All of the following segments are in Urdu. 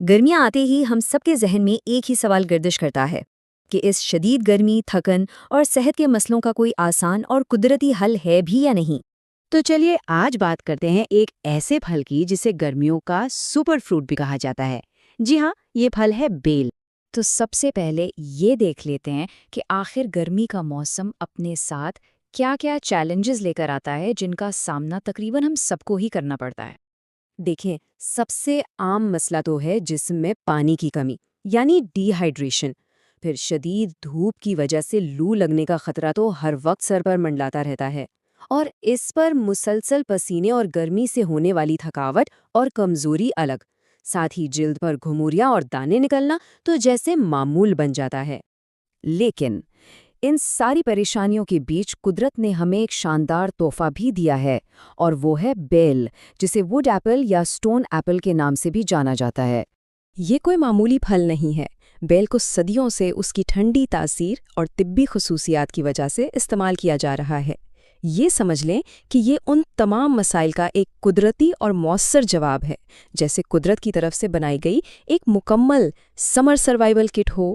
گرمیاں آتے ہی ہم سب کے ذہن میں ایک ہی سوال گردش کرتا ہے کہ اس شدید گرمی، تھکن اور صحت کے مسئلوں کا کوئی آسان اور قدرتی حل ہے بھی یا نہیں؟ تو چلیے آج بات کرتے ہیں ایک ایسے پھل کی جسے گرمیوں کا سپر فروٹ بھی کہا جاتا ہے۔ جی ہاں، یہ پھل ہے بیل۔ تو سب سے پہلے یہ دیکھ لیتے ہیں کہ آخر گرمی کا موسم اپنے ساتھ کیا کیا چیلنجز لے کر آتا ہے جن کا سامنا تقریباً ہم سب کو ہی کرنا پڑتا ہے۔ دیکھیں، سب سے عام مسئلہ تو ہے جسم میں پانی کی کمی، یعنی ڈی ہائیڈریشن۔ پھر شدید دھوپ کی وجہ سے لو لگنے کا خطرہ تو ہر وقت سر پر منڈلاتا رہتا ہے، اور اس پر مسلسل پسینے اور گرمی سے ہونے والی تھکاوٹ اور کمزوری الگ، ساتھ ہی جلد پر گھموریاں اور دانے نکلنا تو جیسے معمول بن جاتا ہے۔ لیکن ان ساری پریشانیوں کے بیچ قدرت نے ہمیں ایک شاندار تحفہ بھی دیا ہے، اور وہ ہے بیل، جسے ووڈ ایپل یا سٹون ایپل کے نام سے بھی جانا جاتا ہے۔ یہ کوئی معمولی پھل نہیں ہے۔ بیل کو صدیوں سے اس کی ٹھنڈی تاثیر اور طبی خصوصیات کی وجہ سے استعمال کیا جا رہا ہے۔ یہ سمجھ لیں کہ یہ ان تمام مسائل کا ایک قدرتی اور مؤثر جواب ہے، جیسے قدرت کی طرف سے بنائی گئی ایک مکمل سمر سروائیول کٹ ہو۔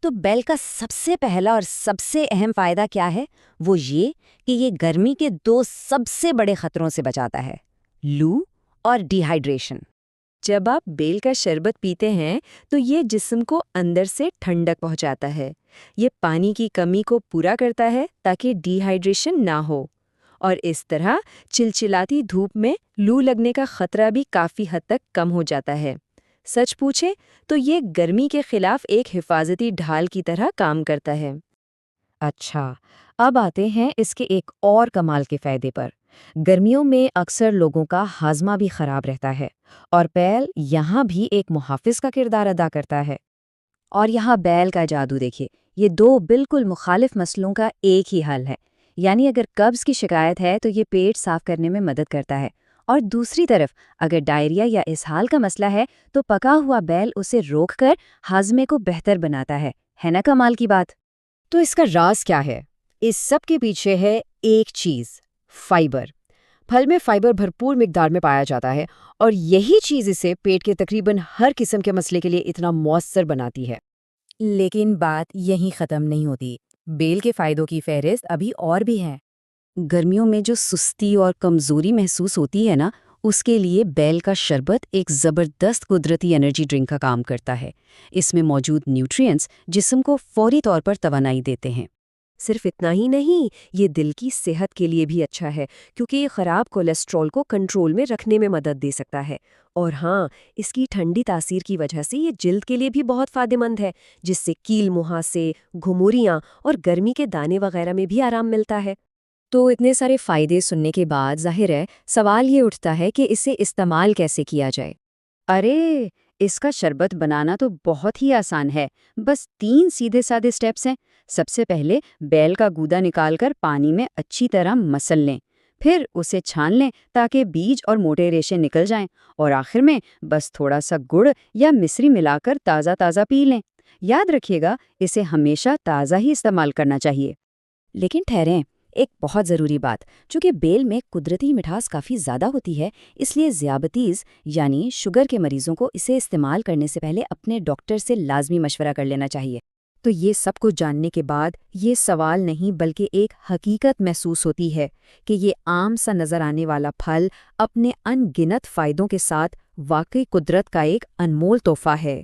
تو بیل کا سب سے پہلا اور سب سے اہم فائدہ کیا ہے؟ وہ یہ کہ یہ گرمی کے دو سب سے بڑے خطروں سے بچاتا ہے، لو اور ڈی ہائیڈریشن۔ جب آپ بیل کا شربت پیتے ہیں تو یہ جسم کو اندر سے ٹھنڈک پہنچاتا ہے۔ یہ پانی کی کمی کو پورا کرتا ہے تاکہ ڈی ہائیڈریشن نہ ہو، اور اس طرح چلچلاتی دھوپ میں لو لگنے کا خطرہ بھی کافی حد تک کم ہو جاتا ہے۔ سچ پوچھیں تو یہ گرمی کے خلاف ایک حفاظتی ڈھال کی طرح کام کرتا ہے۔ اچھا، اب آتے ہیں اس کے ایک اور کمال کے فائدے پر۔ گرمیوں میں اکثر لوگوں کا ہاضمہ بھی خراب رہتا ہے، اور بیل یہاں بھی ایک محافظ کا کردار ادا کرتا ہے۔ اور یہاں بیل کا جادو دیکھیے، یہ دو بالکل مخالف مسئلوں کا ایک ہی حل ہے۔ یعنی اگر قبض کی شکایت ہے تو یہ پیٹ صاف کرنے میں مدد کرتا ہے، اور دوسری طرف اگر ڈائریا یا اسہال کا مسئلہ ہے تو پکا ہوا بیل اسے روک کر ہاضمے کو بہتر بناتا ہے نا کمال کی بات؟ تو اس کا راز کیا ہے؟ اس سب کے پیچھے ہے ایک چیز، فائبر۔ پھل میں فائبر بھرپور مقدار میں پایا جاتا ہے، اور یہی چیز اسے پیٹ کے تقریباً ہر قسم کے مسئلے کے لیے اتنا مؤثر بناتی ہے۔ لیکن بات یہیں ختم نہیں ہوتی، بیل کے فائدوں کی فہرست ابھی اور بھی ہے۔ گرمیوں میں جو سستی اور کمزوری محسوس ہوتی ہے نا، اس کے لیے بیل کا شربت ایک زبردست قدرتی انرجی ڈرنک کا کام کرتا ہے۔ اس میں موجود نیوٹرینٹس جسم کو فوری طور پر توانائی دیتے ہیں۔ صرف اتنا ہی نہیں، یہ دل کی صحت کے لیے بھی اچھا ہے، کیونکہ یہ خراب کولیسٹرول کو کنٹرول میں رکھنے میں مدد دے سکتا ہے۔ اور ہاں، اس کی ٹھنڈی تاثیر کی وجہ سے یہ جلد کے لیے بھی بہت فائدہ مند ہے، جس سے کیل مہاسے، گھموریاں اور گرمی کے دانے وغیرہ میں بھی آرام ملتا ہے۔ تو اتنے سارے فائدے سننے کے بعد ظاہر ہے سوال یہ اٹھتا ہے کہ اسے استعمال کیسے کیا جائے؟ ارے، اس کا شربت بنانا تو بہت ہی آسان ہے، بس 3 سیدھے سادے سٹیپس ہیں۔ سب سے پہلے بیل کا گودا نکال کر پانی میں اچھی طرح مسل لیں، پھر اسے چھان لیں تاکہ بیج اور موٹے ریشے نکل جائیں، اور آخر میں بس تھوڑا سا گڑ یا مصری ملا کر تازہ تازہ پی لیں۔ یاد رکھیے گا، اسے ہمیشہ تازہ ہی استعمال کرنا چاہیے۔ لیکن ٹھہریں، ایک بہت ضروری بات، چونکہ بیل میں قدرتی مٹھاس کافی زیادہ ہوتی ہے، اس لیے ذیابیطیز یعنی شوگر کے مریضوں کو اسے استعمال کرنے سے پہلے اپنے ڈاکٹر سے لازمی مشورہ کر لینا چاہیے۔ تو یہ سب کچھ جاننے کے بعد یہ سوال نہیں بلکہ ایک حقیقت محسوس ہوتی ہے کہ یہ عام سا نظر آنے والا پھل اپنے ان گنت فائدوں کے ساتھ واقعی قدرت کا ایک انمول تحفہ ہے۔